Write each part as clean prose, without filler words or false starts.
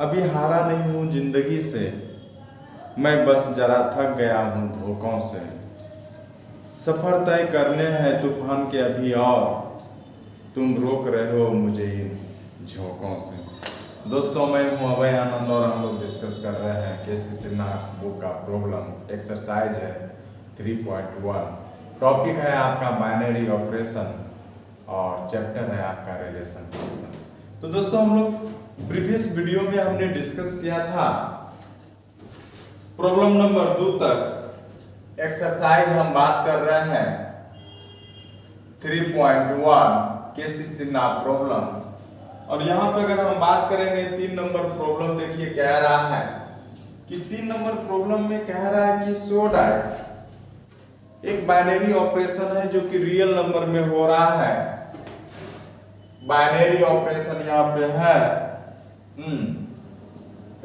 अभी हारा नहीं हूँ जिंदगी से, मैं बस जरा थक गया हूँ धोखों से। सफर तय करने हैं तूफान के अभी और तुम रोक रहे हो मुझे इन झोंकों से। दोस्तों, मैं हूँ अभय आनंद और हम लोग डिस्कस कर रहे हैं केसी सिन्हा बुक का प्रॉब्लम। एक्सरसाइज है 3.1। टॉपिक है आपका बाइनरी ऑपरेशन और चैप्टर है आपका रिलेशन फंक्शन। तो दोस्तों, हम लोग प्रीवियस वीडियो में हमने डिस्कस किया था प्रॉब्लम नंबर 2 तक। एक्सरसाइज हम बात कर रहे हैं 3.1 केसी सिन्हा प्रॉब्लम। और यहाँ पे अगर हम बात करेंगे 3 नंबर प्रॉब्लम, देखिए कह रहा है कि 3 नंबर प्रॉब्लम में कह रहा है कि शो दैट एक बाइनरी ऑपरेशन है जो कि रियल नंबर में हो रहा है। बाइनरी ऑपरेशन यहाँ पे है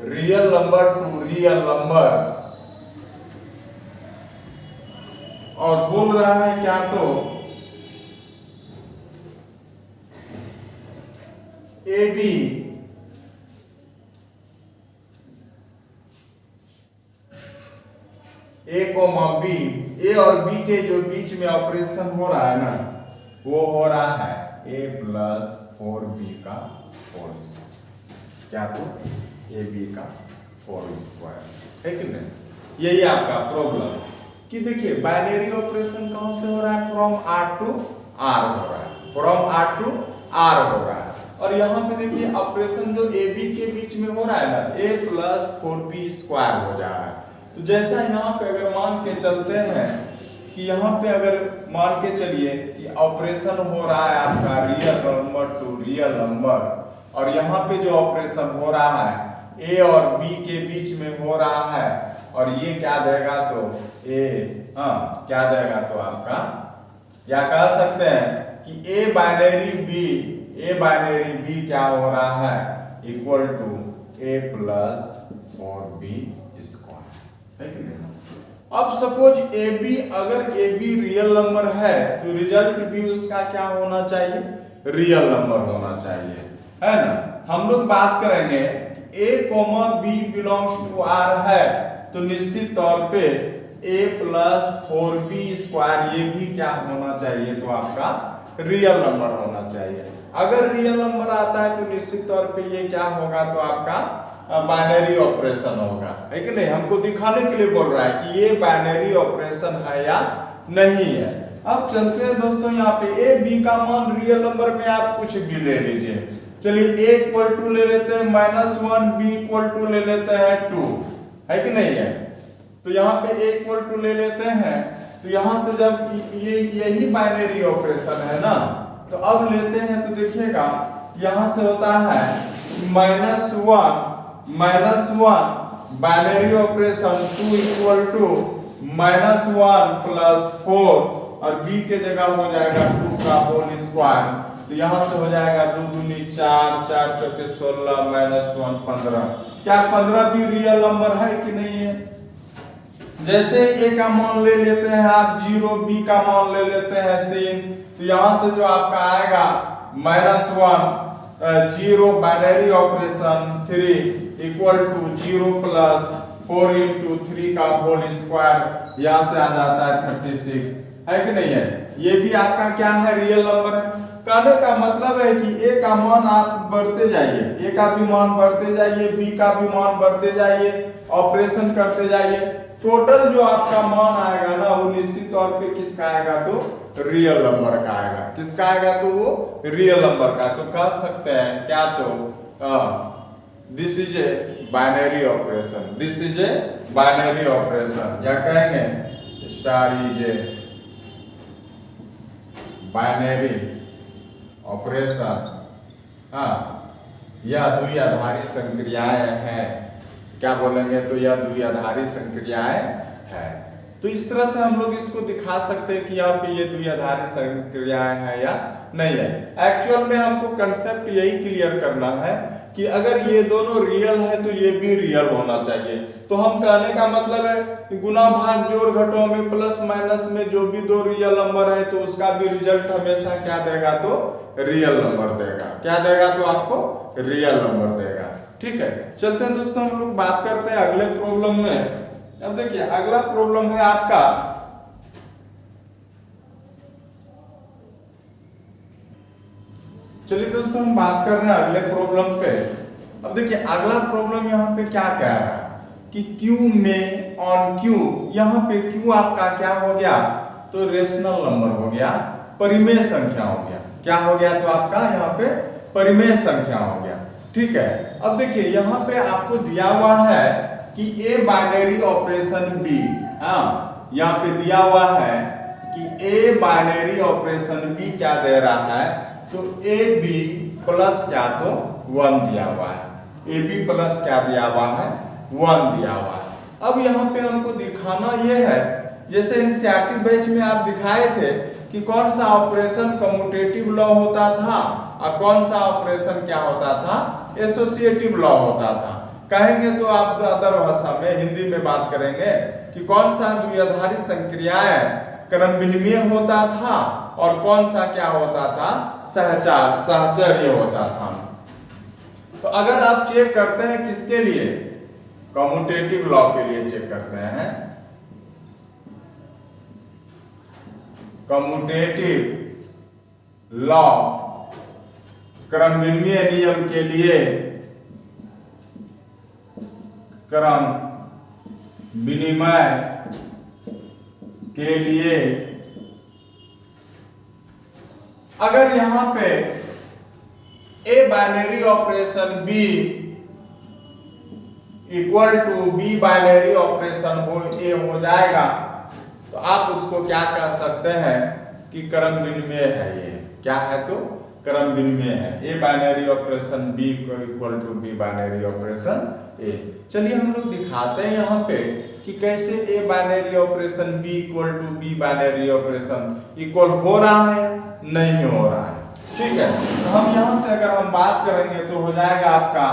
real number to real number, और बोल रहा है क्या तो ए b a comma b, a और बी के जो बीच में ऑपरेशन हो रहा है ना, वो हो रहा है a प्लस 4b का होल स्क्वायर। क्या तो ए बी का 4 स्क्वायर है कि नहीं। यही आपका प्रॉब्लम कि देखिए बाइनरी ऑपरेशन कहां से हो रहा है, फ्रॉम आर टू आर हो रहा है, फ्रॉम आर टू आर हो रहा है। और यहाँ पे देखिए ऑपरेशन जो ए बी के बीच में हो रहा है ना, a प्लस 4b स्क्वायर हो जा रहा है। तो जैसा यहाँ पे अगर मान के चलते हैं कि यहाँ पे अगर मान के चलिए कि ऑपरेशन हो रहा है आपका real number to real number, और यहाँ पे जो ऑपरेशन हो रहा है ए और बी के बीच में हो रहा है, और ये क्या देगा तो ए क्या देगा तो आपका, या कह सकते हैं कि ए बाइनरी बी क्या हो रहा है equal to a plus 4b square है कि नहीं। अब सपोज अगर ए बी रियल नंबर है तो रिजल्ट भी उसका क्या होना चाहिए, रियल नंबर होना चाहिए, है ना। हम लोग बात करेंगे a comma b belongs to r है तो निश्चित तौर पे a प्लस 4b स्क्वायर ये भी क्या होना चाहिए तो आपका रियल नंबर होना चाहिए। अगर रियल नंबर आता है तो निश्चित तौर पे ये क्या होगा तो आपका बाइनरी ऑपरेशन होगा, है कि नहीं। हमको दिखाने के लिए बोल रहा है कि ये बाइनरी ऑपरेशन है या नहीं है। अब चलते हैं दोस्तों, यहाँ पे ए बी का मान रियल नंबर में आप कुछ भी ले लीजिए। चलिए a इक्वल टू ले लेते हैं -1, b इक्वल टू ले लेते हैं 2, है कि नहीं है। तो यहाँ पे a इक्वल टू ले लेते हैं, तो यहाँ से जब यही बाइनरी ऑपरेशन है ना, तो अब लेते हैं तो देखिएगा यहाँ से होता है -1 binary operation 2 equal to -1 plus 4, और b के जगह हो जाएगा 2 का होल स्क्वायर। तो यहाँ से हो जाएगा 2 दूनी 4, 4 चौके 16, -1 15। क्या 15 भी रियल नंबर है कि नहीं है। जैसे a का मान ले लेते हैं आप 0, b का मान ले लेते हैं 3, तो यहाँ से जो आपका आएगा -1 0 binary operation 3 equal to 0 plus 4 into 3 का होल स्क्वायर, यहाँ से आ जाता है 36, है कि नहीं है। ये भी आपका क्या है, रियल नंबर है। कहने का मतलब है कि a का मान आप बढ़ते जाइए, a का भी मान बढ़ते जाइए, b का भी मान बढ़ते जाइए, ऑपरेशन करते जाइए, टोटल जो आपका मान आएगा ना वो निश्चित तौर पे किसका आएगा तो रियल नंबर का आएगा। किसका आएगा तो वो रियल नंबर का। तो कह सकते हैं क्या तो this is a binary operation, this is a binary operation, या कहेंगे star is a binary operation. यह द्विआधारी संक्रियाएं हैं। क्या बोलेंगे तो यह द्विआधारी संक्रियाएं हैं। तो इस तरह से हम लोग इसको दिखा सकते हैं कि यहाँ पे ये द्विआधारी संक्रियाएं हैं या नहीं है। एक्चुअल में हमको कंसेप्ट यही क्लियर करना है कि अगर ये दोनों रियल है तो ये भी रियल होना चाहिए। तो हम कहने का मतलब है गुना भाग जोड़ घटाव में प्लस माइनस में जो भी दो रियल नंबर है तो उसका भी रिजल्ट हमेशा क्या देगा तो रियल नंबर देगा। क्या देगा तो आपको रियल नंबर देगा। ठीक है, चलते हैं दोस्तों हम लोग बात करते हैं अगले प्रॉब्लम में। अब देखिए अगला प्रॉब्लम है आपका, चलिए दोस्तों हम बात कर रहे हैं अगले प्रॉब्लम पे। अब देखिए अगला प्रॉब्लम यहाँ पे क्या कह रहा है कि Q में ऑन Q, यहाँ पे Q आपका क्या हो गया, तो रेशनल नंबर हो गया, परिमेय संख्या हो गया। क्या हो गया, तो आपका यहाँ पे परिमेय संख्या हो गया। ठीक है, अब देखिए यहाँ पे आपको दिया हुआ है कि A बाइनरी ऑपरेशन B, हाँ यहाँ पे दिया हुआ है कि A बाइनरी ऑपरेशन B क्या दे रहा है, तो AB प्लस क्या, तो 1 दिया हुआ है। AB प्लस क्या दिया हुआ है, 1 दिया हुआ है। अब यहाँ पे हमको दिखाना ये है, जैसे एनसीईआरटी बैच में आप दिखाए थे कि कौन सा ऑपरेशन कम्यूटेटिव लॉ होता था और कौन सा ऑपरेशन क्या होता था, एसोसिएटिव लॉ होता था। कहेंगे तो आप अदर भाषा में हिंदी में बात करेंगे कि कौन सा द्विआधारी संक्रियाएं क्रम विनिमय होता था और कौन सा क्या होता था, सहचर्य होता था। तो अगर आप चेक करते हैं किसके लिए, कम्यूटेटिव लॉ के लिए चेक करते हैं, कम्यूटेटिव लॉ क्रम विनिमय नियम के लिए, क्रम विनिमय के लिए अगर यहां पे A binary operation B equal to B binary operation हो A हो जाएगा, तो आप उसको क्या कह सकते हैं कि क्रम विनिमय है। ये क्या है, तो क्रम विनिमय है। A binary operation B equal to B binary operation A। चलिए हम लोग दिखाते हैं यहाँ पे कि कैसे A binary operation B equal to B binary operation equal हो रहा है, नहीं हो रहा है। ठीक है, तो हम यहाँ से अगर हम बात करेंगे तो हो जाएगा आपका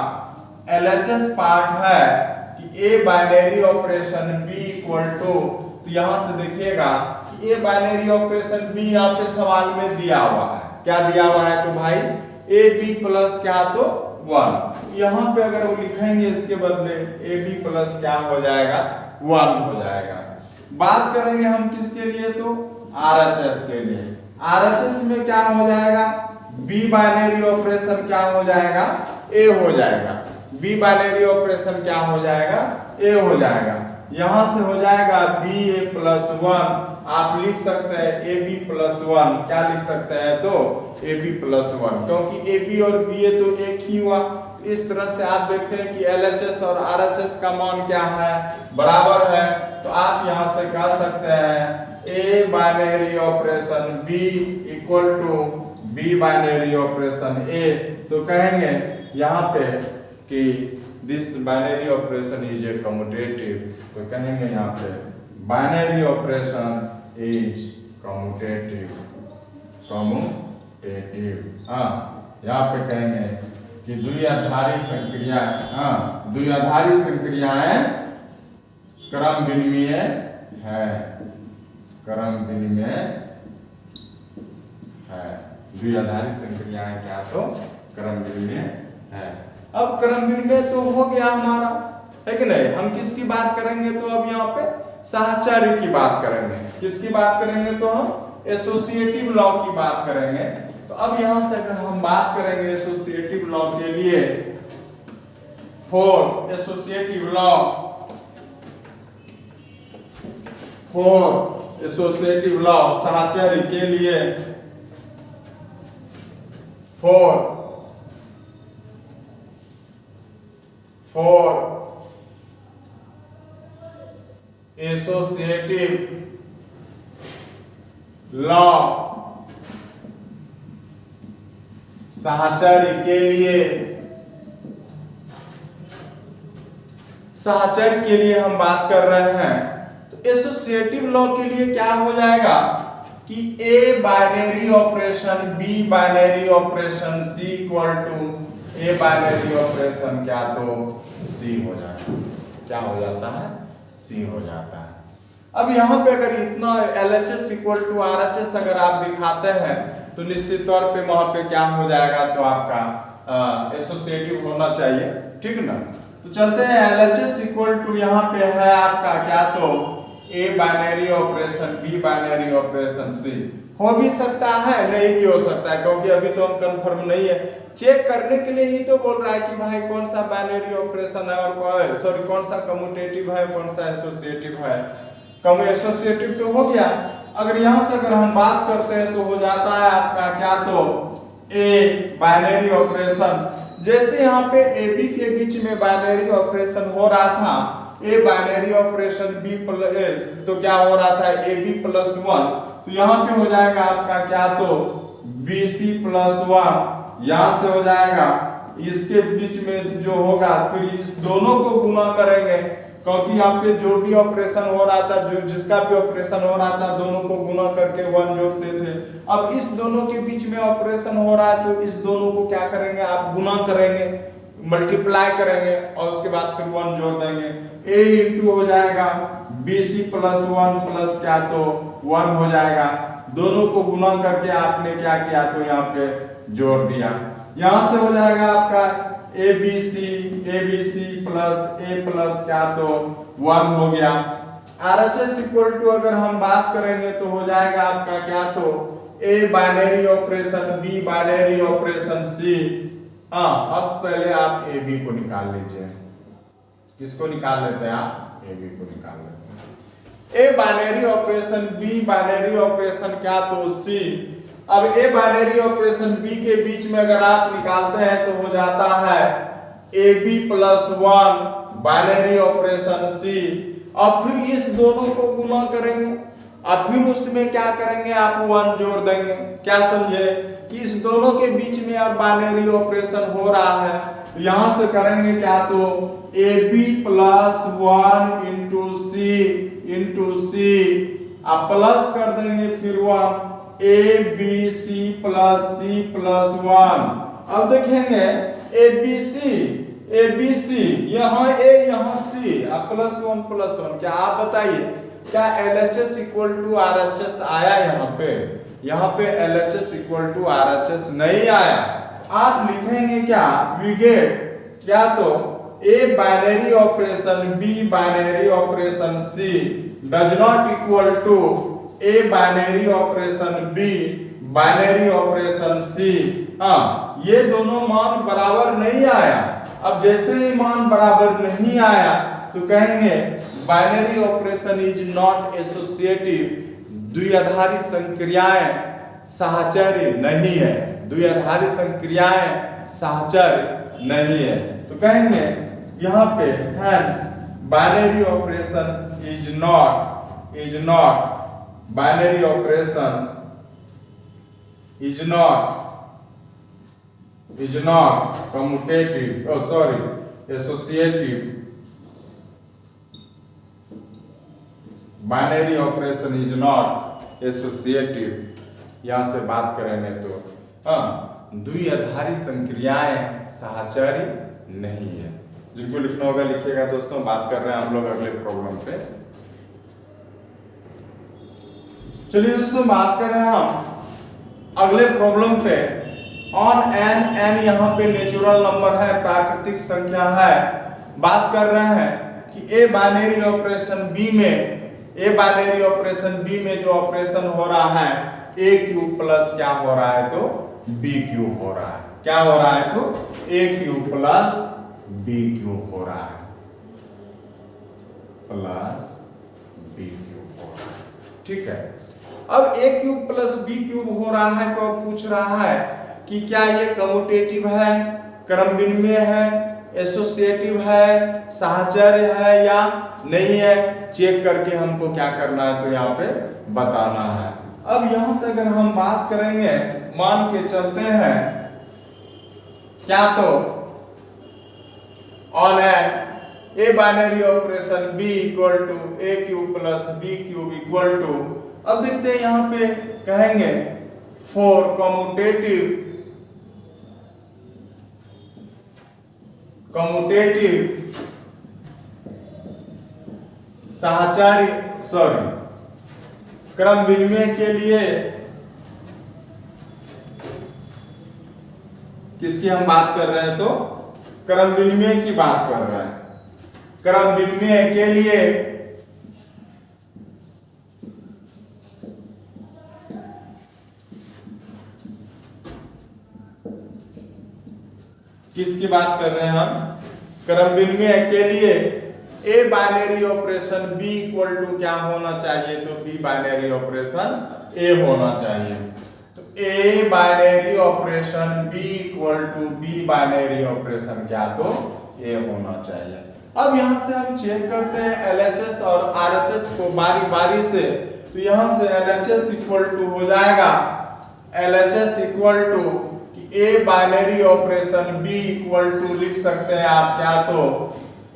LHS पार्ट है कि A binary operation B equal to, तो यहाँ से देखिएगा कि A बाइनरी ऑपरेशन B यहाँ पे सवाल में दिया हुआ है। क्या दिया हुआ है, तो भाई AB प्लस क्या, तो 1। यहाँ पे अगर वो लिखेंगे इसके बदले AB प्लस क्या हो जाएगा, 1 हो जाएगा। बात करेंगे हम किसके लिए, तो RHS के लिए। RHS में क्या हो जाएगा, B बाइनरी ऑपरेशन क्या हो जाएगा, A हो जाएगा। B बाइनरी ऑपरेशन क्या हो जाएगा, A हो जाएगा। यहां से हो जाएगा BA प्लस 1, आप लिख सकते हैं AB प्लस 1। क्या लिख सकते हैं, तो AB प्लस 1, क्योंकि AB और BA तो एक ही हुआ। इस तरह से आप देखते हैं कि LHS और RHS का मान क्या है, बराबर है। तो आप यहां से कह सकते हैं A binary operation B equal to B binary operation A। तो कहेंगे यहाँ पे कि this binary operation is a commutative, तो कहेंगे यहाँ पे बाइनरी ऑपरेशन इज कम्यूटेटिव। हाँ, यहाँ पे कहेंगे कि द्विआधारी संक्रियाएं, हाँ द्विआधारी संक्रियाएं क्रम विनिमय है, क्रम विनिमय है। द्विआधारी संक्रियाएं क्या, तो क्रम विनिमय है। अब क्रम विनिमय तो हो गया हमारा, है कि नहीं। हम किसकी बात करेंगे, तो अब यहाँ पे सहचर्य की बात करेंगे। किसकी बात करेंगे, तो हम एसोसिएटिव लॉ की बात करेंगे। तो अब यहां से अगर हम बात करेंगे एसोसिएटिव लॉ के लिए, for associative law, for associative law सहचर्य के लिए, फॉर एसोसिएटिव लॉ सहचर्य के लिए, सहचर्य के लिए हम बात कर रहे हैं। तो एसोसिएटिव लॉ के लिए क्या हो जाएगा कि A binary operation B binary operation C equal to A binary operation क्या, तो C हो जाता है। क्या हो जाता है, C हो जाता है। अब यहाँ पे अगर इतना LHS इक्वल टू RHS अगर आप दिखाते हैं तो निश्चित तौर पे वहां पे क्या हो जाएगा, तो आपका एसोसिएटिव होना चाहिए, ठीक ना। तो चलते हैं LHS इक्वल टू यहाँ पे है आपका क्या, तो A binary operation B binary operation C। हो भी सकता है, नहीं भी हो सकता है, क्योंकि अभी तो हम कंफर्म नहीं है। चेक करने के लिए ही तो बोल रहा है कि भाई कौन सा बाइनरी ऑपरेशन है और कौन सा कम्यूटेटिव है, कौन सा एसोसिएटिव है। कम एसोसिएटिव तो हो गया। अगर यहाँ से अगर हम बात करते हैं तो हो जाता है आपका क्या, तो A बाइनरी ऑपरेशन। जैसे यहाँ पे AB के बीच में बाइनरी ऑपरेशन हो रहा था, A binary operation B plus, तो क्या हो रहा था AB प्लस 1, तो यहाँ पे हो जाएगा आपका क्या, तो BC प्लस 1। यहाँ से हो जाएगा, इसके बीच में जो होगा फिर इस दोनों को गुना करेंगे, क्योंकि यहाँ पे जो भी ऑपरेशन हो रहा था, जो जिसका भी ऑपरेशन हो रहा था, दोनों को गुना करके 1 जोड़ते थे। अब इस दोनों के बीच में ऑपरेशन हो रहा है, तो इस दोनों को क्या करेंगे आप, गुना करेंगे, मल्टीप्लाई करेंगे और उसके बाद फिर 1 जोड़ देंगे। A इंटू हो जाएगा BC प्लस 1 प्लस क्या, तो 1 हो जाएगा। दोनों को गुना करके आपने क्या किया, तो यहाँ पे जोड़ दिया। यहाँ से हो जाएगा आपका ABC प्लस A प्लस क्या, तो 1 हो गया। RHS इक्वल टू अगर हम बात करेंगे तो हो जाएगा आपका क्या, तो A binary operation B binary operation C। अब पहले आप AB को निकाल लीजिए। किसको निकाल लेते हैं आप, AB को निकाल लेते हैं। A binary operation B binary operation क्या, तो C। अब A बाइनरी ऑपरेशन B के बीच में अगर आप निकालते हैं तो हो जाता है AB plus 1 binary operation C। अब फिर इस दोनों को गुना करेंगे, अब फिर उसमें क्या करेंगे आप, 1 जोड़ देंगे। क्या समझे कि इस दोनों के बीच में अब बाइनरी ऑपरेशन हो रहा है, तो यहां से करेंगे क्या, तो AB प्लस 1 इंटू C आप प्लस कर देंगे, फिर 1 ABC प्लस C प्लस 1। अब देखेंगे ABC यहाँ A यहाँ C, अब प्लस 1 क्या आप बताइए, क्या LHS इक्वल टू RHS आया यहाँ पे LHS इक्वल टू RHS नहीं आया। आप लिखेंगे क्या, वी गेट क्या, तो A binary operation B binary operation C does not equal to A binary operation B binary operation C। ये दोनों मान बराबर नहीं आया। अब जैसे ही मान बराबर नहीं आया तो कहेंगे binary operation is not associative, द्विआधारी संक्रियाएं साहचर्य नहीं है, द्विआधारी संक्रियाएं साहचर्य नहीं है। तो कहेंगे यहाँ पे hence binary operation is not binary operation is not commutative, associative. Binary operation is not associative. यहां से बात करेंगे तो द्विआधारी संक्रियाएं साहचर्य नहीं है। जिनको लिखना होगा लिखिएगा दोस्तों। बात कर रहे हैं हम लोग अगले प्रॉब्लम पे। चलिए दोस्तों बात कर रहे हैं हम अगले प्रॉब्लम पे। ऑन एन यहाँ पे नेचुरल नंबर है, प्राकृतिक संख्या है। बात कर रहे हैं कि ए बाइनरी ऑपरेशन बी में जो ऑपरेशन हो रहा है ए क्यूब प्लस क्या हो रहा है, तो बी क्यूब हो रहा है। क्या हो रहा है, तो A cube plus B cube हो रहा है, प्लस बी क्यूब हो रहा है। ठीक है। अब ए क्यूब प्लस बी क्यूब हो रहा है तो पूछ रहा है कि क्या ये कम्यूटेटिव है, क्रम विनिमय है, एसोसिएटिव है, साहचर्य है या नहीं है। चेक करके हमको क्या करना है, तो यहाँ पे बताना है। अब यहां से अगर हम बात करेंगे, मान के चलते हैं क्या, तो on A binary operation B equal to A cube plus B cube equal to. अब देखते हैं यहां पे कहेंगे फॉर कम्यूटेटिव साहचर्य क्रम विनिमय के लिए किसकी हम बात कर रहे हैं? तो क्रम विनिमय की बात कर रहे हैं। क्रम विनिमय के लिए किसकी बात कर रहे हैं हम? क्रम विनिमय के लिए A binary operation B equal to क्या होना चाहिए? तो बी बाइनरी ऑपरेशन ए होना चाहिए। तो ए binary operation B equal to B binary operation क्या? तो ए होना चाहिए। अब यहां से हम चेक करते हैं एलएचएस और आरएचएस को बारी बारी से। तो यहां से एलएचएस इक्वल टू हो जाएगा, LHS equal to A binary operation B equal to लिख सकते हैं आप क्या? तो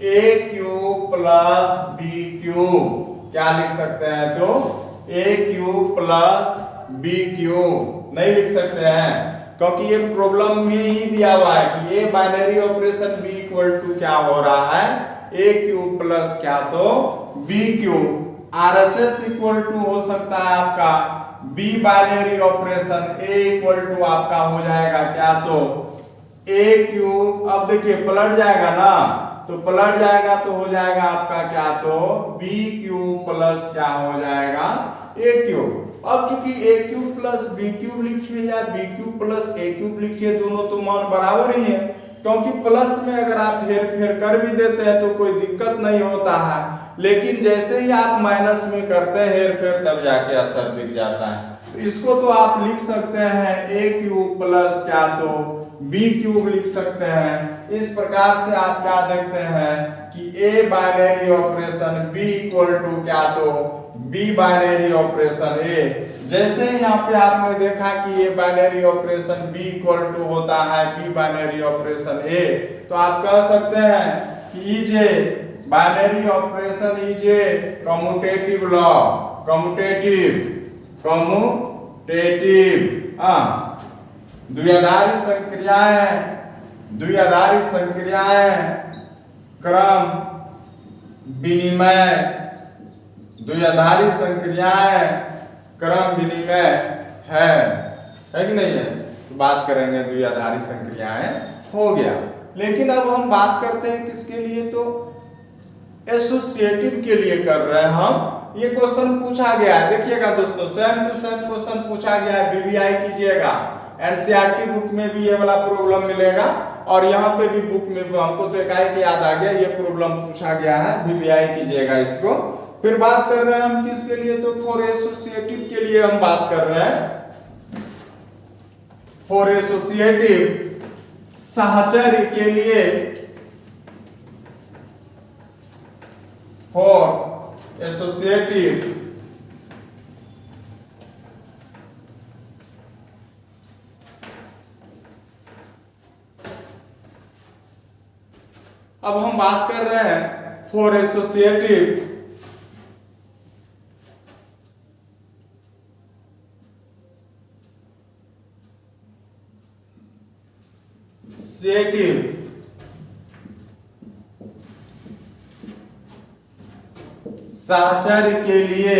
A cube plus B cube क्या लिख सकते हैं? तो A cube plus B cube नहीं लिख सकते हैं, क्योंकि ये प्रॉब्लम में ही दिया हुआ है कि ए binary operation B equal to क्या हो रहा है? ए क्यूब प्लस क्या? तो B cube. RHS equal to हो सकता है आपका B binary operation A equal to आपका हो जाएगा क्या? तो ए क्यूब। अब देखिए पलट जाएगा ना, तो पलट जाएगा तो हो जाएगा आपका क्या? तो बी क्यूब प्लस क्या हो जाएगा? ए क्यूब। अब चूंकि ए क्यूब प्लस बी क्यूब लिखिए या बी क्यूब प्लस ए क्यूब लिखिए, दोनों तो मान बराबर ही है, क्योंकि प्लस में अगर आप हेर फेर कर भी देते हैं तो कोई दिक्कत नहीं होता है, लेकिन जैसे ही आप माइनस में करते हैं हेर फेर तब जाके असर दिख जाता है। तो इसको तो आप लिख सकते हैं ए क्यूब प्लस क्या? तो बी क्यूब लिख सकते हैं। इस प्रकार से आप क्या देखते हैं कि ए binary operation B equal to क्या? तो बी बाइनरी ऑपरेशन ए। जैसे ही यहाँ पे आपने देखा कि ए binary operation B equal to होता है बी बाइनरी ऑपरेशन ए, तो आप कह सकते हैं कि इजे binary operation is a commutative law, commutative द्विआधारी संक्रियाएं, द्विआधारी संक्रियाएं क्रम विनिमय, द्विआधारी संक्रियाएं क्रम विनिमय है कि नहीं है? तो बात करेंगे द्विआधारी संक्रियाएं हो गया। लेकिन अब हम बात करते हैं किसके लिए? तो एसोसिएटिव के लिए कर रहे हैं हम। ये क्वेश्चन पूछा गया है, देखिएगा दोस्तों, सेम टू सेम क्वेश्चन पूछा गया है, बीबीआई कीजिएगा। एनसीईआरटी बुक में भी ये वाला प्रॉब्लम मिलेगा और यहाँ पे भी बुक में हमको तो एकाएक याद आ गया, ये प्रॉब्लम पूछा गया है, बीबीआई कीजिएगा इसको। फिर बात कर रहे हैं हम किसके लिए? तो फॉर एसोसिएटिव के लिए हम बात कर रहे हैं। फॉर एसोसिएटिव साहचर्य के लिए, फॉर एसोसिएटिव अब हम बात कर रहे हैं फॉर एसोसिएटिव साहचर्य के लिए,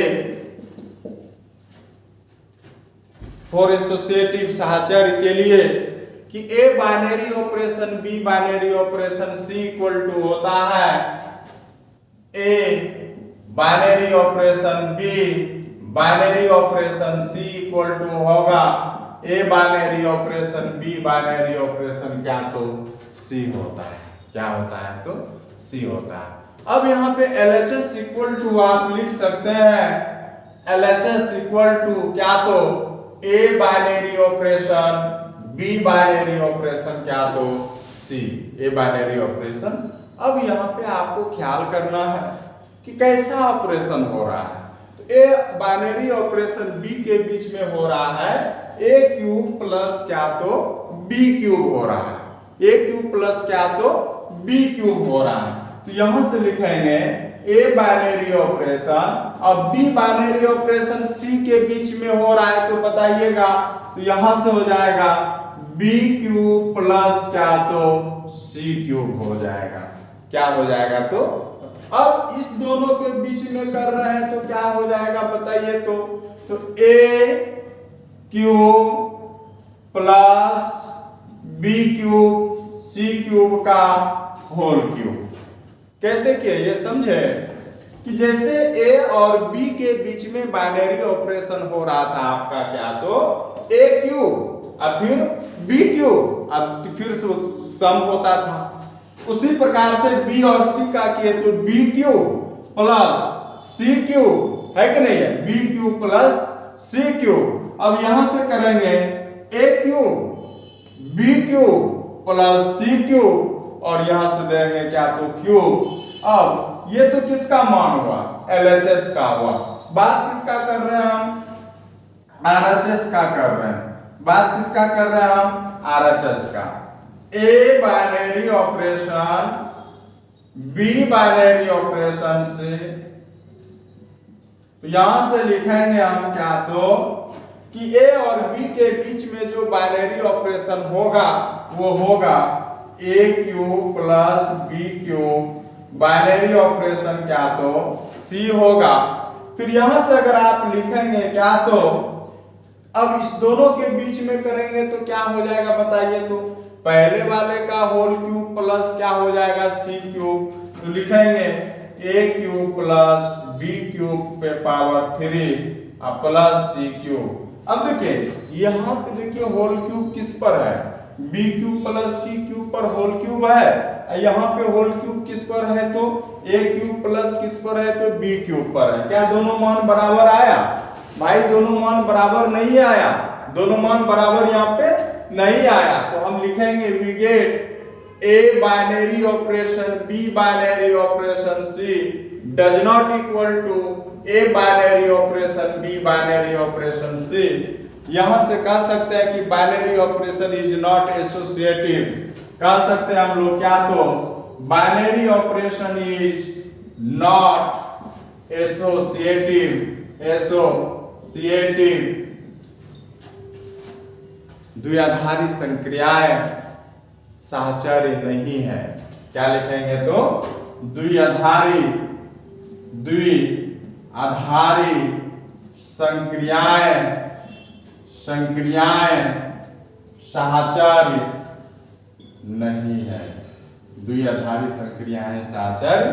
फॉर एसोसिएटिव साहचर्य के लिए कि ए binary operation B binary operation C equal to होता है ए binary operation B binary operation C equal to होगा a binary operation B binary operation क्या? तो सी होता है। क्या होता है? तो सी होता है। अब यहाँ पे LHS इक्वल टू आप लिख सकते हैं LHS इक्वल टू क्या? तो ए binary operation B binary operation क्या? तो सी ए बाइनरी ऑपरेशन। अब यहाँ पे आपको ख्याल करना है कि कैसा ऑपरेशन हो रहा है। तो ए बाइनरी ऑपरेशन बी के बीच में हो रहा है ए क्यूब प्लस क्या? तो बी क्यूब हो रहा है। ए क्यूब प्लस क्या? तो बी क्यूब हो रहा है। तो यहां से लिखेंगे ए बाइनरी ऑपरेशन, अब बी बाइनरी ऑपरेशन सी के बीच में हो रहा है, तो बताइएगा। तो यहां से हो जाएगा बी क्यूब प्लस क्या? तो सी क्यूब हो जाएगा। क्या हो जाएगा? तो अब इस दोनों के बीच में कर रहे हैं तो क्या हो जाएगा बताइए? तो A cube plus B cube C cube का होल क्यूब। कैसे किए ये समझे कि जैसे ए और बी के बीच में बाइनरी ऑपरेशन हो रहा था आपका, क्या तो ए क्यूब और फिर बी क्यूब, अब फिर सम होता था। उसी प्रकार से बी और सी का किए तो बी क्यूब प्लस सी क्यूब, है कि नहीं है, बी क्यूब प्लस सी क्यूब। अब यहां से करेंगे ए क्यूब बी क्यूब प्लस सी क्यूब और यहां से देंगे क्या तो क्यूब। अब ये तो किसका मान हुआ, LHS का हुआ। बात किसका कर रहे हैं हम, RHS का कर रहे हैं। बात किसका कर रहे हैं हम, RHS का। A binary operation B binary operation से, तो यहां से लिखेंगे हम क्या तो कि ए और बी के बीच में जो बाइनरी ऑपरेशन होगा वो होगा a cube plus B cube, binary operation क्या तो सी होगा। फिर यहां से अगर आप लिखेंगे क्या तो, अब इस दोनों के बीच में करेंगे तो क्या हो जाएगा बताइए, तो पहले वाले का होल क्यूब प्लस क्या हो जाएगा सी क्यूब, तो लिखेंगे ए क्यूब प्लस बी क्यूब पे पावर 3 और प्लस सी क्यूब। अब देखिए यहाँ पे देखिए होल क्यूब किस पर है, बी क्यूब प्लस सी क्यूब पर होल क्यूब है। यहाँ पे होल क्यूब किस पर है तो ए क्यूब प्लस किस पर है तो बी क्यूब पर है। क्या दोनों मान बराबर आया भाई, दोनों मान बराबर नहीं आया, दोनों मान बराबर यहाँ पे नहीं आया। तो हम लिखेंगे we get a binary operation B binary operation C does not equal to A binary operation B binary operation c. यहां से कह सकते हैं कि binary operation is not associative, कह सकते हैं हम लोग क्या तो binary operation is not associative, associative द्विआधारी संक्रियाएं साहचर्य नहीं है। क्या लिखेंगे तो द्विआधारी संक्रियाएं साहचर्य नहीं है, द्विआधारी संक्रियाएं साहचर्य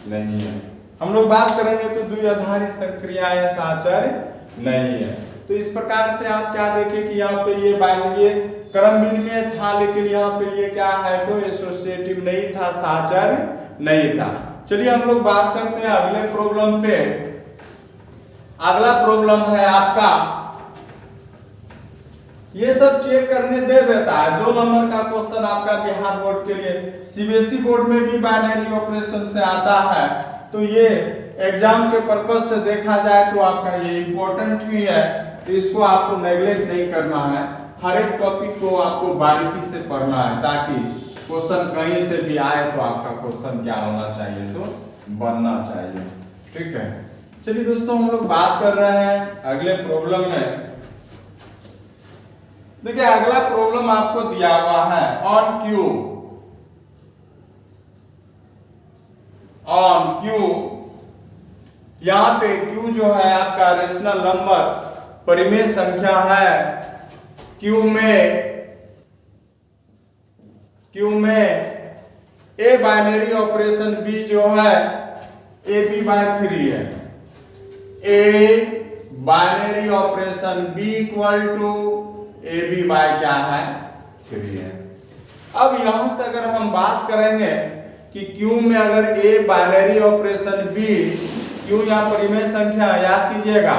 नहीं है। हम लोग बात करेंगे तो द्विआधारी संक्रियाएं साहचर्य नहीं है। तो इस प्रकार से आप क्या देखें कि यहाँ पे ये बाइनरी क्रम विनिमय था, लेकिन यहाँ पे ये क्या है तो एसोसिएटिव नहीं था, साहचर्य नहीं था। चलिए हम लोग बात करते हैं अगले प्रॉब्लम पे। अगला प्रॉब्लम है आपका, ये सब चेक करने दे देता है। 2 नंबर का क्वेश्चन आपका बिहार बोर्ड के लिए, सीबीएसई बोर्ड में भी बाइनरी ऑपरेशन से आता है। तो ये एग्जाम के पर्पज से देखा जाए तो आपका ये इंपॉर्टेंट ही है, तो इसको आपको नेग्लेक्ट नहीं करना है। हर एक टॉपिक को आपको बारीकी से पढ़ना है ताकि क्वेश्चन कहीं से भी आए तो आपका क्वेश्चन क्या होना चाहिए तो बनना चाहिए। ठीक है, चलिए दोस्तों हम लोग बात कर रहे हैं अगले प्रॉब्लम में। देखिए अगला प्रॉब्लम आपको दिया हुआ है ऑन क्यू। यहां पे क्यू जो है आपका रेशनल नंबर, परिमेय संख्या है। क्यू में ए बाइनरी ऑपरेशन बी जो है ए बी बाय 3 है। ए binary operation B equal to A B by क्या है 3 है। अब यहां से अगर हम बात करेंगे कि क्यू में अगर A binary operation B, Q यहाँ परिमेय संख्या याद कीजिएगा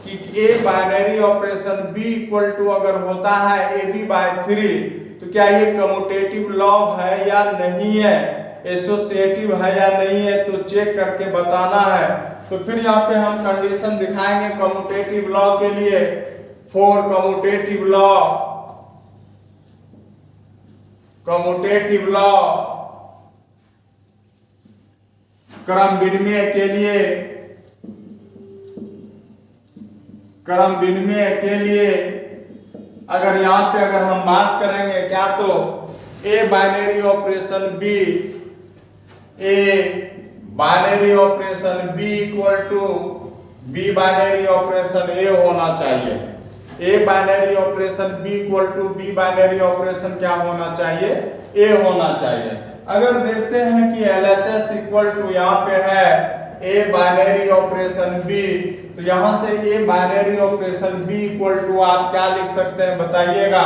कि ए binary operation B equal to अगर होता है ए बी बाय 3, तो क्या ये कम्यूटेटिव लॉ है या नहीं है, एसोसिएटिव है या नहीं है, तो चेक करके बताना है। तो फिर यहाँ पे हम कंडीशन दिखाएंगे कम्यूटेटिव लॉ के लिए। फॉर कम्यूटेटिव लॉ क्रम विनिमय के लिए अगर यहाँ पे अगर हम बात करेंगे क्या तो ए binary operation b, a binary operation B equal to B binary operation a होना चाहिए। A binary operation B equal to B binary operation क्या होना चाहिए, ए होना चाहिए। अगर देखते हैं कि LHS इक्वल टू यहाँ पे है ए बाइनरी ऑपरेशन बी, तो यहाँ से A binary operation B equal to आप क्या लिख सकते हैं बताइएगा,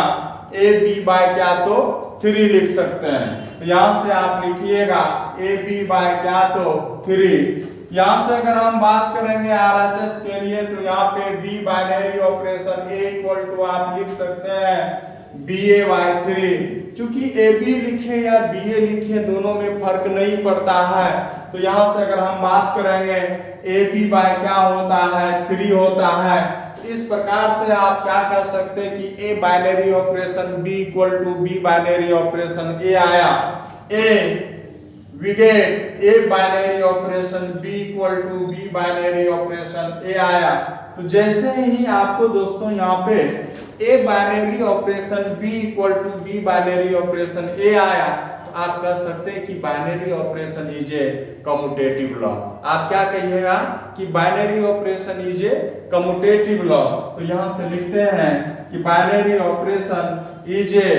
ए बी बाय क्या तो 3 लिख सकते हैं। तो यहाँ से आप लिखिएगा ए बी बाय क्या तो 3। यहाँ से अगर हम बात करेंगे RHS के लिए, तो यहाँ पे B binary operation A equal to आप लिख सकते हैं बी ए बाय 3। चूंकि ए बी लिखे या बी ए लिखे दोनों में फर्क नहीं पड़ता है, तो यहाँ से अगर हम बात करेंगे ए बी बाय क्या होता है 3 होता है। इस प्रकार से आप क्या कर सकते हैं कि ए binary operation B equal to B binary operation a आया, we get a binary operation b equal to b binary operation a आया। तो जैसे ही आपको दोस्तों यहाँ पे a binary operation b equal to b binary operation a आया, तो आप कह सकते हैं कि binary operation is a commutative law. आप क्या कहिएगा कि binary operation is a commutative law. तो यहाँ से लिखते हैं कि binary operation is a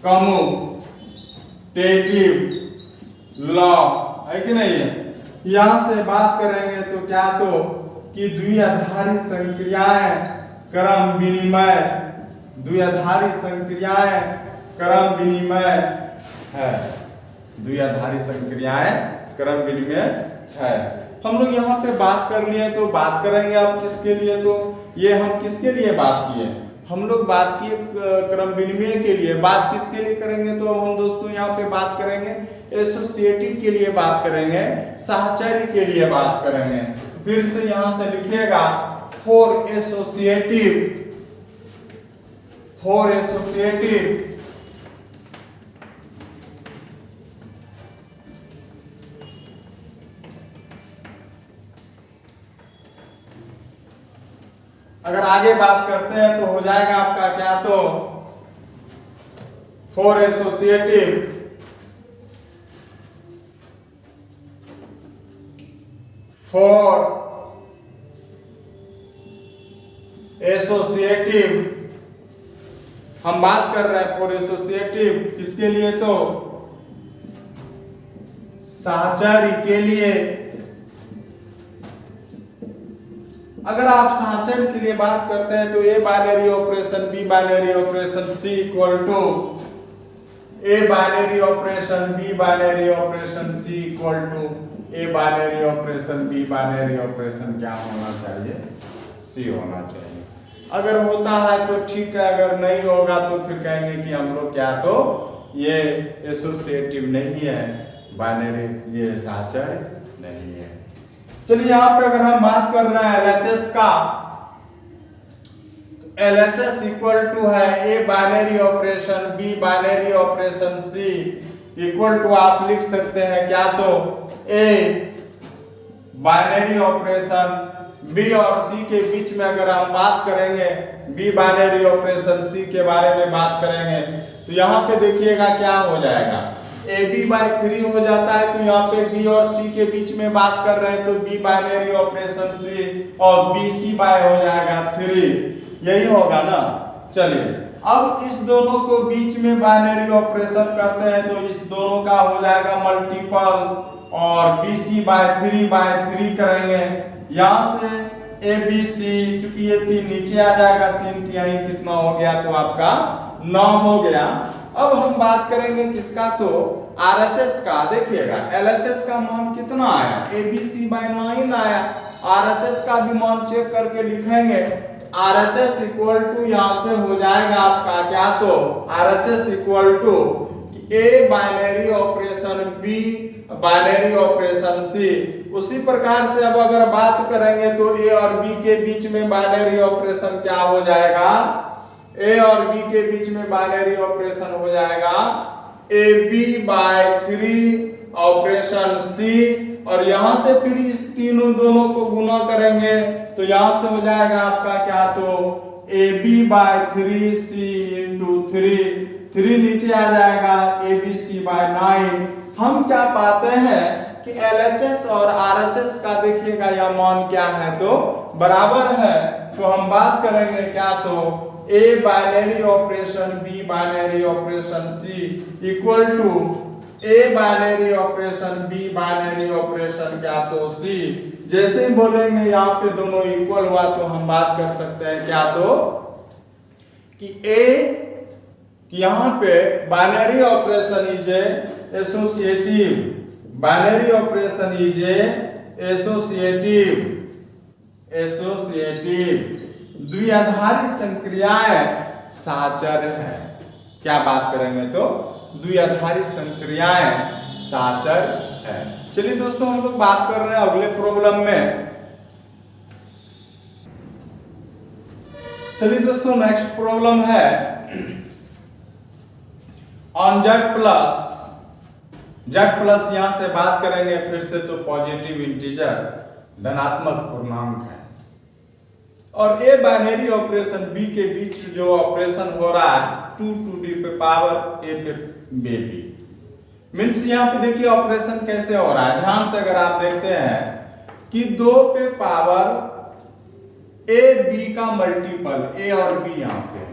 commutative law, है कि नहीं है। यहां से बात करेंगे तो क्या तो कि द्विआधारी संक्रियाएं क्रम विनिमय, द्विआधारी संक्रियाएं क्रम विनिमय है, द्विआधारी संक्रियाएं क्रम विनिमय है। हम लोग यहाँ पे बात कर लिए, तो बात करेंगे अब किसके लिए, तो ये हम किसके लिए बात किए, हम लोग बात किए क्रम विनिमय के लिए। बात किसके लिए करेंगे, तो हम दोस्तों यहाँ पे बात करेंगे एसोसिएटिव के लिए बात करेंगे, साहचर्य के लिए बात करेंगे। फिर से यहाँ से लिखिएगा फॉर एसोसिएटिव, फॉर एसोसिएटिव अगर आगे बात करते हैं तो हो जाएगा आपका क्या तो फॉर एसोसिएटिव, फॉर एसोसिएटिव हम बात कर रहे हैं फॉर एसोसिएटिव किसके लिए, तो साहचर्य के लिए। अगर आप साहचर्य के लिए बात करते हैं तो ए binary operation B binary operation C equal to A binary operation B binary operation C equal to A binary operation B binary operation क्या होना चाहिए, सी होना चाहिए। अगर होता है तो ठीक है, अगर नहीं होगा तो फिर कहेंगे कि हम लोग क्या तो ये एसोसिएटिव नहीं है, बाइनरी ये साहचर्य नहीं है। चलिए यहाँ पे अगर हम बात कर रहे हैं LHS का, LHS इक्वल टू है ए binary operation B binary operation C equal to आप लिख सकते हैं क्या तो ए बाइनरी ऑपरेशन बी और सी के बीच में अगर हम बात करेंगे, बी बाइनरी ऑपरेशन सी के बारे में बात करेंगे, तो यहाँ पे देखिएगा क्या हो जाएगा, ए बी बाय 3 हो जाता है। तो यहाँ पे बी और सी के बीच में बात कर रहे हैं तो बी बाइनरी ऑपरेशन सी और बी सी बाय हो जाएगा 3, यही होगा ना। चलिए अब इस दोनों को बीच में बाइनरी ऑपरेशन करते हैं तो इस दोनों का हो जाएगा मल्टीपल और बी सी बाय 3 करेंगे। यहाँ से ए बी सी, चूंकि ये 3 नीचे आ जाएगा, 3 तिहाई कितना हो गया तो आपका 9 हो गया। अब हम बात करेंगे किसका, तो RHS का। देखिएगा LHS का मान कितना आया, ABC बाय 9 आया। RHS का भी मान चेक करके लिखेंगे, RHS इक्वल टू यहाँ से हो जाएगा आपका क्या तो RHS equal to A binary operation B binary operation c. उसी प्रकार से अब अगर बात करेंगे तो ए और बी के बीच में बाइनरी ऑपरेशन क्या हो जाएगा, ए और बी के बीच में बाइनरी ऑपरेशन हो जाएगा ए बी बाय 3 ऑपरेशन सी। और यहां से फिर इस तीनों दोनों को गुना करेंगे तो यहां से हो जाएगा आपका क्या तो ए बी बाय 3 सी इंटू 3 नीचे आ जाएगा ए बी सी बाय 9। हम क्या पाते हैं कि LHS और RHS का देखिएगा यह मान क्या है तो बराबर है। तो हम बात करेंगे क्या तो A binary operation B binary operation C equal to A binary operation B binary operation क्या तो C। जैसे ही बोलेंगे यहाँ पे दोनों इक्वल हुआ तो हम बात कर सकते हैं क्या तो कि A यहाँ पे binary operation is associative, binary operation is associative द्विआधारी संक्रियाएं साचर है। क्या बात करेंगे तो द्विआधारी संक्रियाएं साचर है। चलिए दोस्तों हम लोग बात कर रहे हैं अगले प्रॉब्लम में। चलिए दोस्तों नेक्स्ट प्रॉब्लम है ऑन जेड प्लस यहां से बात करेंगे फिर से तो पॉजिटिव इंटीजर धनात्मक पूर्णांक है और ए बाइनरी ऑपरेशन बी के बीच जो ऑपरेशन हो रहा है 2 टू डी पे पावर ए पे बी मीन्स यहाँ पे देखिए ऑपरेशन कैसे हो रहा है। ध्यान से अगर आप देखते हैं कि 2 पे पावर ए बी का मल्टीपल ए और बी यहाँ पे है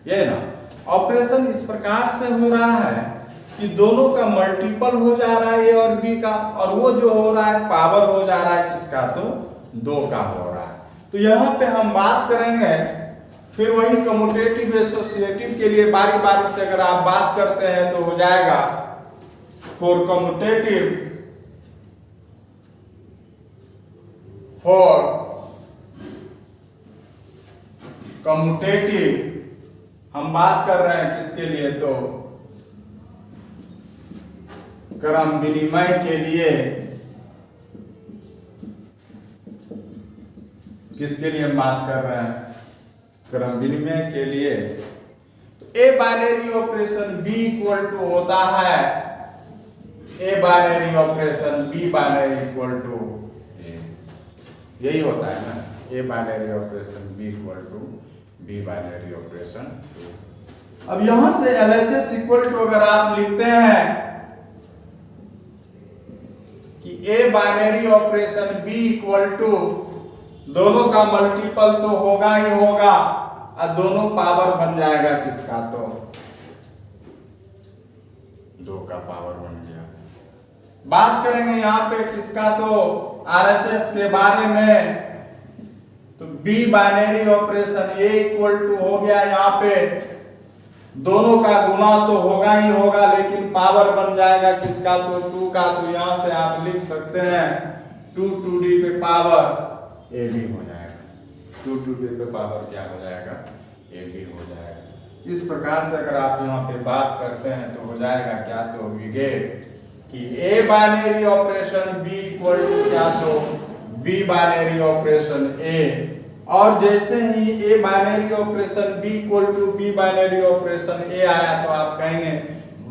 ये ना। ऑपरेशन इस प्रकार से हो रहा है कि दोनों का मल्टीपल हो जा रहा है ए और बी का और वो जो हो रहा है पावर हो जा रहा है किसका तो 2 का हो रहा है। तो यहाँ पे हम बात करेंगे फिर वही कम्यूटेटिव एसोसिएटिव के लिए बारी बारी से अगर आप बात करते हैं तो हो जाएगा फॉर कम्यूटेटिव हम बात कर रहे हैं किसके लिए तो क्रम विनिमय के लिए। किसके लिए हम बात कर रहे हैं क्रम विनिमय के लिए। तो ए binary operation B equal to होता है ए binary operation B binary equal to यही होता है ना A binary operation B equal to B binary operation. अब यहां से LHS इक्वल टू अगर आप लिखते हैं कि ए binary operation B equal to दोनों का मल्टीपल तो होगा ही होगा और दोनों पावर बन जाएगा किसका तो 2 का पावर बन गया। बात करेंगे यहाँ पे किसका तो RHS के बारे में तो B binary operation A equal to हो गया। यहाँ पे दोनों का गुना तो होगा ही होगा लेकिन पावर बन जाएगा किसका तो 2 का। तो यहाँ से आप लिख सकते हैं 2 टू डी पे पावर ए बी हो जाएगा। 2 टू डी पे पावर क्या हो जाएगा ए बी हो जाएगा। इस प्रकार से अगर आप यहाँ पे बात करते हैं तो हो जाएगा क्या तो वी गेट कि ए binary operation B equal to क्या तो बी बाइनरी ऑपरेशन ए और जैसे ही a binary operation B equal to B binary operation a आया तो आप कहेंगे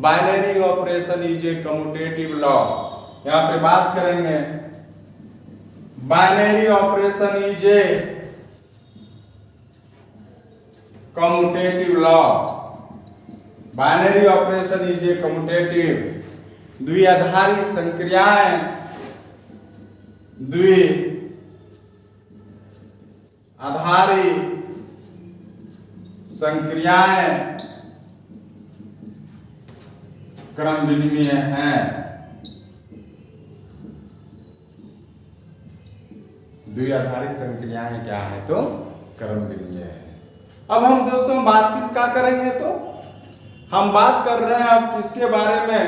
binary operation is a commutative law. यहाँ पे बात करेंगे binary operation is a commutative law. Binary operation is a commutative द्विआधारी संक्रियाएं द्विआधारी संक्रियाएं क्रम विनिमय हैं। द्विआधारी संक्रियाएं क्या है तो क्रम विनिमय है। अब हम दोस्तों बात किसका करेंगे तो हम बात कर रहे हैं अब किसके बारे में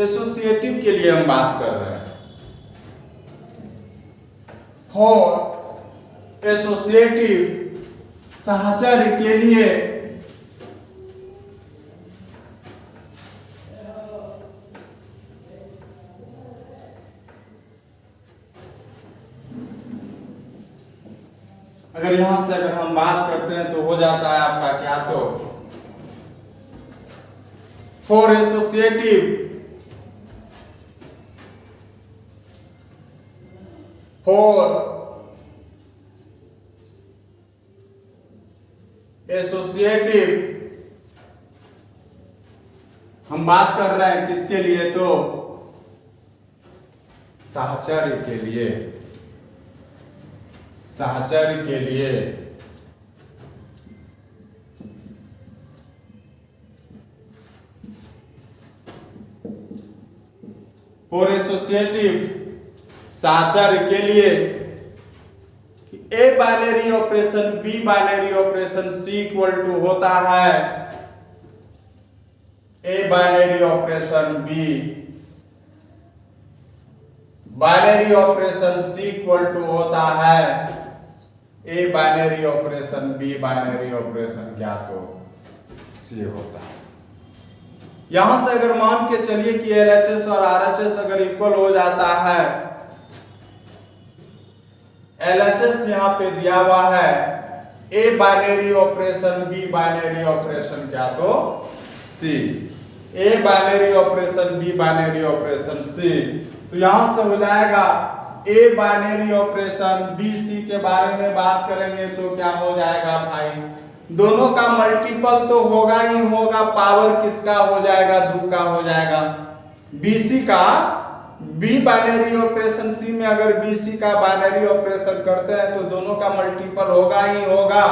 एसोसिएटिव के लिए हम बात कर रहे हैं। फॉर एसोसिएटिव साहचर्य के लिए अगर यहां से अगर हम बात करते हैं तो हो जाता है आपका क्या तो फॉर एसोसिएटिव हम बात कर रहे हैं किसके लिए तो साहचर्य के लिए फॉर एसोसिएटिव साहचर्य के लिए A binary operation B binary operation C equal to होता है ए binary operation B binary operation C equal to होता है ए binary operation B binary operation क्या तो सी होता है। यहां से अगर मान के चलिए कि LHS और RHS अगर इक्वल हो जाता है, LHS यहां पे दिया हुआ है ए binary operation B binary operation क्या तो c, a binary operation B binary operation सी, तो यहां से हो जाएगा a binary operation b c के बारे में बात करेंगे तो क्या हो जाएगा भाई, दोनों का मल्टीपल तो होगा ही होगा, पावर किसका हो जाएगा 2 का हो जाएगा, BC का बी बाइनरी ऑपरेशन सी में अगर BC का बाइनरी ऑपरेशन करते हैं तो दोनों का मल्टीपल होगा ही होगा,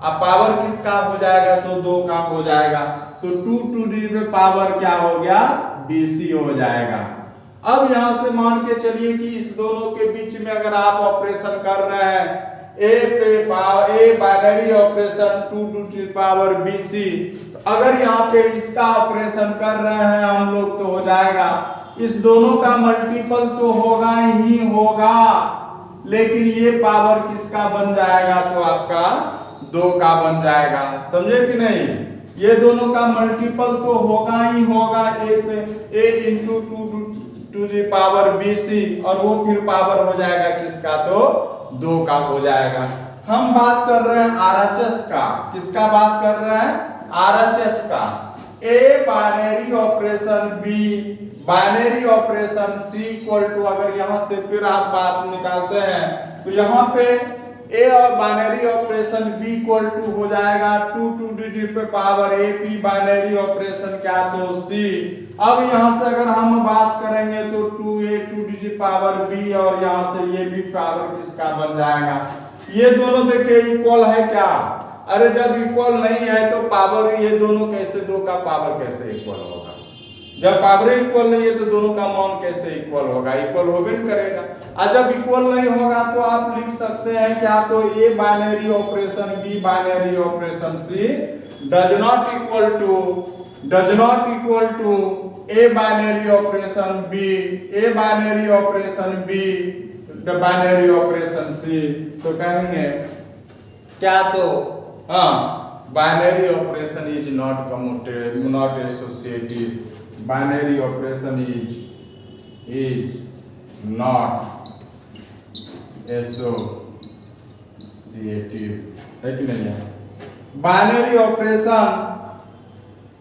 अब पावर किसका हो जाएगा तो 2 का हो जाएगा, तो 2 टू दी पावर क्या हो गया BC हो जाएगा। अब यहां से मान के चलिए कि इस दोनों के बीच में अगर आप ऑपरेशन कर रहे हैं A binary operation 2 to the power BC, तो अगर यहाँ पे इसका ऑपरेशन कर रहे हैं हम लोग तो हो जाएगा इस दोनों का मल्टीपल तो होगा ही होगा, लेकिन ये पावर किसका बन जाएगा तो आपका 2 का बन जाएगा, समझे कि नहीं, ये दोनों का मल्टीपल तो होगा ही होगा, a into 2 to the power BC और वो फिर पावर हो जाएगा किसका तो 2 का हो जाएगा। हम बात कर रहे हैं RHS का, किसका बात कर रहे हैं RHS का, A binary operation B binary operation C equal to, अगर यहां से फिर आप बात निकालते हैं तो यहां पे ए और binary operation B equal to हो जाएगा 2 टू दी पे power A P binary operation क्या तो सी। अब यहां से अगर हम बात करेंगे तो 2a to the power B और यहां से ये भी पावर किसका बन जाएगा, ये दोनों देखिए इक्वल है क्या, अरे जब इक्वल नहीं है तो पावर ये दोनों कैसे 2 का पावर कैसे इक्वल होगा, जब पावर इक्वल नहीं है तो दोनों का मान कैसे इक्वल होगा, इक्वल होगा नहीं करेगा। और जब इक्वल नहीं होगा तो आप लिख सकते हैं क्या तो ए binary operation B binary operation C does not equal to A binary operation B binary operation सी, तो कहेंगे क्या तो हाँ binary operation is not commuted not associative, binary operation is not associative, है कि नहीं है, बाइनरी ऑपरेशन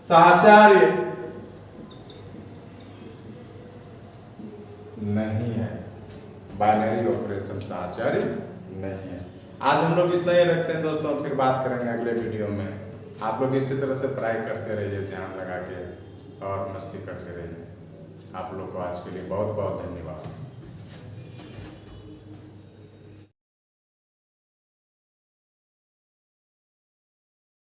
साहचर्य नहीं है, बाइनरी ऑपरेशन साहचर्य नहीं है। आज हम लोग इतना ही रखते हैं दोस्तों, फिर बात करेंगे अगले वीडियो में। आप लोग इसी तरह से पढ़ाई करते रहिए, ध्यान लगा के और मस्ती करते रहिए। आप लोग को आज के लिए बहुत बहुत धन्यवाद।